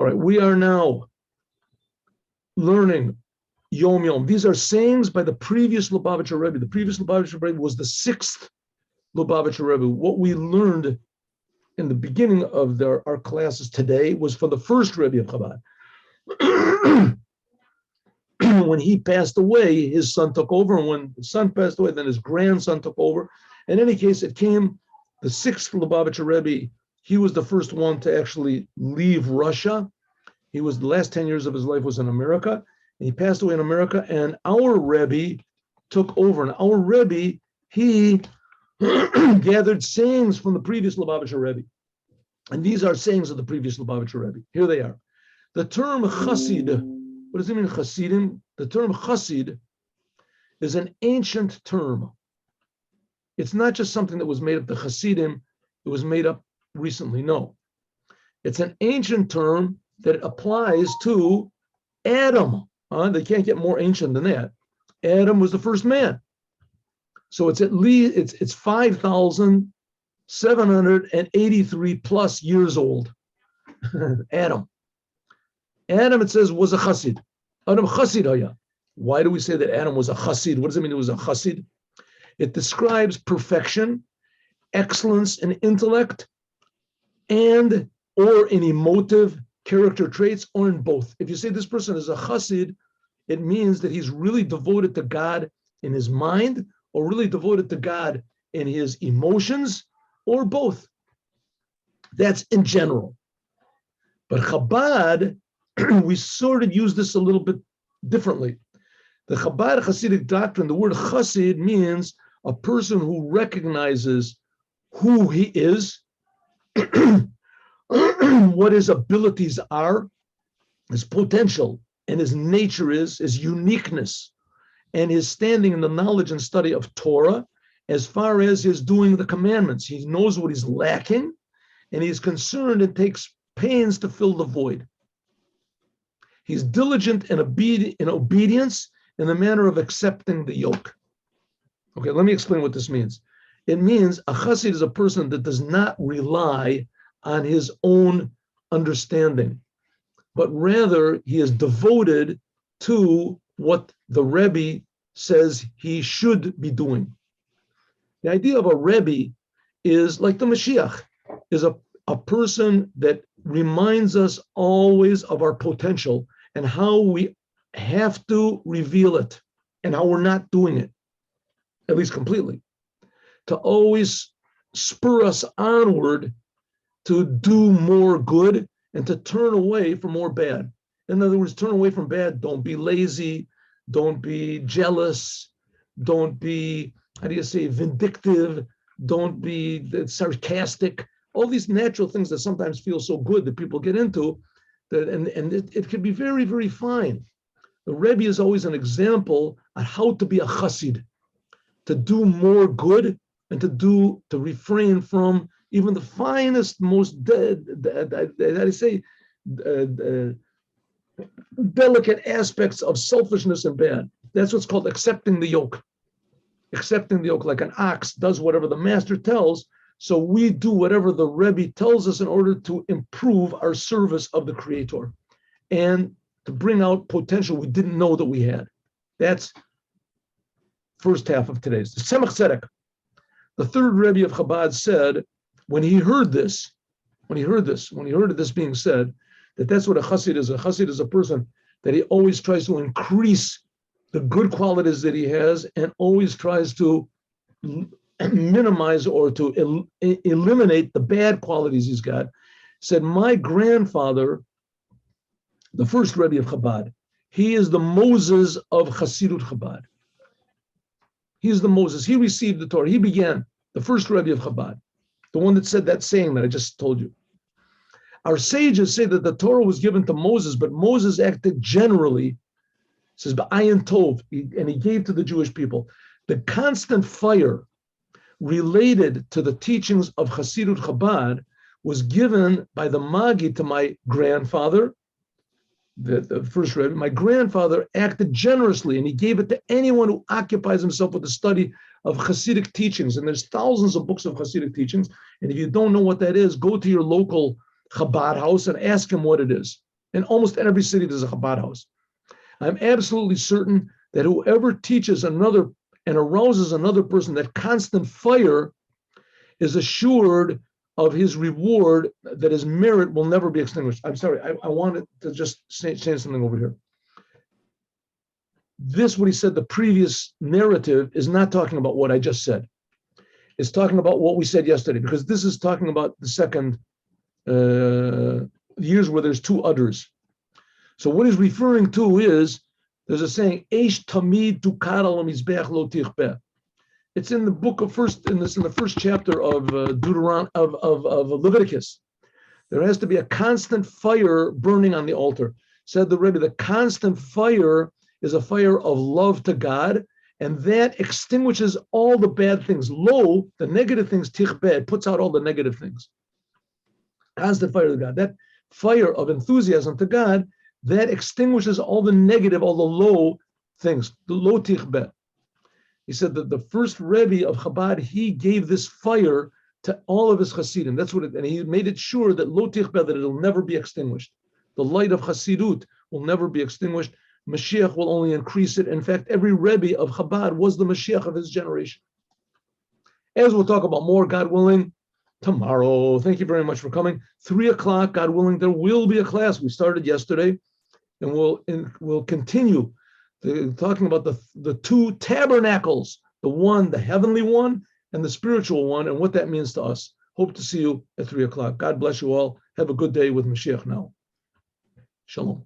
All right, we are now learning HaYom. These are sayings by the previous Lubavitcher Rebbe. The previous Lubavitcher Rebbe was the 6th Lubavitcher Rebbe. What we learned in the beginning of our classes today was from the first Rebbe of Chabad. When he passed away, his son took over, and when his son passed away, then his grandson took over. In any case, it came the 6th Lubavitcher Rebbe. He was the first one to actually leave Russia. He was the last 10 years of his life was in America. And he passed away in America, and our Rebbe took over. And our Rebbe, he gathered sayings from the previous Lubavitcher Rebbe. And these are sayings of the previous Lubavitcher Rebbe. Here they are. The term Chassid, what does it mean, Chassidim? The term Chassid is an ancient term. It's not just something that was made up, the Chassidim, it was made up recently. No. It's an ancient term that applies to Adam. They can't get more ancient than that. Adam was the first man. So it's at least, it's 5,783 plus years old. Adam, it says, was a Chassid. Adam Chassid haya. Why do we say that Adam was a Chassid? What does it mean it was a Chassid? It describes perfection, excellence in intellect, and or in emotive character traits, or in both. If you say this person is a Chassid, it means that he's really devoted to God in his mind, or really devoted to God in his emotions, or both. That's in general. But Chabad, we sort of use this a little bit differently. The Chabad Hasidic doctrine, the word Chassid means a person who recognizes who he is, what his abilities are, his potential, and his nature is, his uniqueness, and his standing in the knowledge and study of Torah, as far as his doing the commandments. He knows what he's lacking, and he's concerned and takes pains to fill the void. He's diligent in obedience in the manner of accepting the yoke. Okay, let me explain what this means. It means a chassid is a person that does not rely on his own understanding, but rather he is devoted to what the Rebbe says he should be doing. The idea of a Rebbe is like the Mashiach, is a person that reminds us always of our potential and how we have to reveal it and how we're not doing it, at least completely, to always spur us onward to do more good and to turn away from more bad. In other words, turn away from bad. Don't be lazy. Don't be jealous. Don't be, vindictive. Don't be sarcastic. All these natural things that sometimes feel so good that people get into, and it can be very, very fine. The Rebbe is always an example on how to be a chassid, to do more good and to refrain from even the finest, most delicate aspects of selfishness and bad. That's what's called accepting the yoke. Accepting the yoke, like an ox does whatever the master tells. So we do whatever the Rebbe tells us in order to improve our service of the Creator and to bring out potential we didn't know that we had. That's first half of today's. The Tzemach Tzedek, the third Rebbe of Chabad, said when he heard this being said, that's what a chassid is. A chassid is a person that he always tries to increase the good qualities that he has and always tries to minimize or to eliminate the bad qualities he's got. Said, my grandfather, the first Rebbe of Chabad, he is the Moses of Chassidut Chabad. He's the Moses. He received the Torah. He began, the first Rebbe of Chabad, the one that said that saying that I just told you. Our sages say that the Torah was given to Moses, but Moses acted generally, says, B'ayin Tov, and he gave to the Jewish people. The constant fire related to the teachings of Chassidut Chabad was given by the Magi to my grandfather, the first Rebbe. My grandfather acted generously, and he gave it to anyone who occupies himself with the study of Chassidic teachings. And there's thousands of books of Chassidic teachings. And if you don't know what that is, go to your local Chabad house and ask him what it is. In almost every city, there's a Chabad house. I'm absolutely certain that whoever teaches another and arouses another person, that constant fire is assured of his reward, that his merit will never be extinguished. I'm sorry, I wanted to just change something over here. This, what he said, the previous narrative is not talking about what I just said. It's talking about what we said yesterday, because this is talking about the second years where there's two udders. So what he's referring to is, there's a saying, Eish tamid tukar al mizbeach lo tichbeh. It's in the book of in the first chapter of of Leviticus. There has to be a constant fire burning on the altar. Said the Rebbe, the constant fire is a fire of love to God, and that extinguishes all the bad things. Lo, the negative things, tichbeh, puts out all the negative things. Constant fire to God. That fire of enthusiasm to God, that extinguishes all the negative, all the low things. The lo tichbeh. He said that the first Rebbe of Chabad, he gave this fire to all of his Chassidim. That's what it, and he made it sure that lo tichbeh, that it'll never be extinguished. The light of Chassidut will never be extinguished. Mashiach will only increase it. In fact, every Rebbe of Chabad was the Mashiach of his generation. As we'll talk about more, God willing, tomorrow. Thank you very much for coming. 3:00, God willing, there will be a class. We started yesterday, and we'll continue talking about the two tabernacles, the one, the heavenly one, and the spiritual one, and what that means to us. Hope to see you at 3:00. God bless you all. Have a good day with Mashiach now. Shalom.